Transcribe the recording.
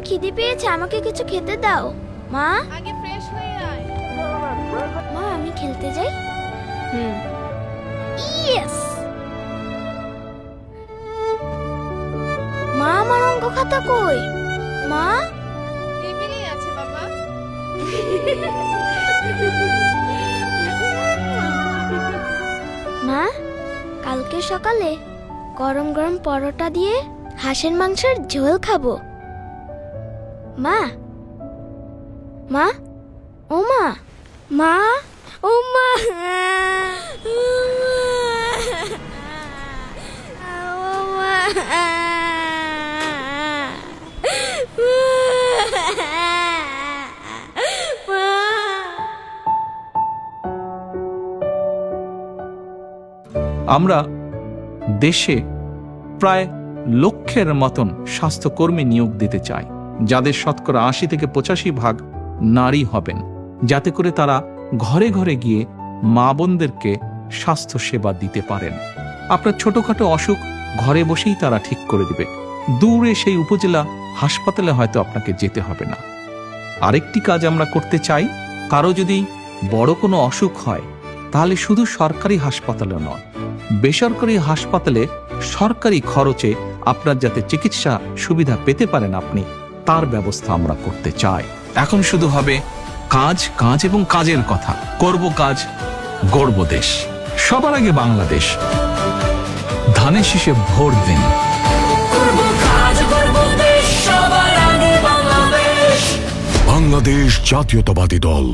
খিদে পেয়েছে, আমাকে কিছু খেতে দাও। মা, আগে ফ্রেশ হয়ে আয়। মা আমি খেলতে যাই। ইয়েস। মা আমার অঙ্ক খাতা কই? মা, টেবিলেই আছে বাবা। মা কালকে সকালে গরম গরম পরোটা দিয়ে হাঁসের মাংসের ঝোল খাবো। মা, মা, ও মা, মা, ও মা, ও মা। আমরা দেশে প্রায় লক্ষের মতন স্বাস্থ্যকর্মী নিয়োগ দিতে চাই, যাদের শতকরা ৮০ থেকে ৮৫% নারী হবেন, যাতে করে তারা ঘরে ঘরে গিয়ে মা বোনদেরকে স্বাস্থ্য সেবা দিতে পারেন। আপনার ছোটখাটো অসুখ ঘরে বসেই তারা ঠিক করে দিবে, দূরে সেই উপজেলা হাসপাতালে হয়তো আপনাকে যেতে হবে না। আরেকটি কাজ আমরা করতে চাই, কারো যদি বড় কোনো অসুখ হয় তাহলে শুধু সরকারি হাসপাতালে নয়, বেসরকারি হাসপাতালে সরকারি খরচে আপনার যাতে চিকিৎসা সুবিধা পেতে পারেন আপনি, তার ব্যবস্থা আমরা করতে চাই। এখন শুধু হবে কাজ, কাজ এবং কাজের কথা। করব কাজ, গড়ব দেশ। সবার আগে বাংলাদেশ। ধানের শীষে ভোট দিন। বাংলাদেশ জাতীয়তাবাদী দল।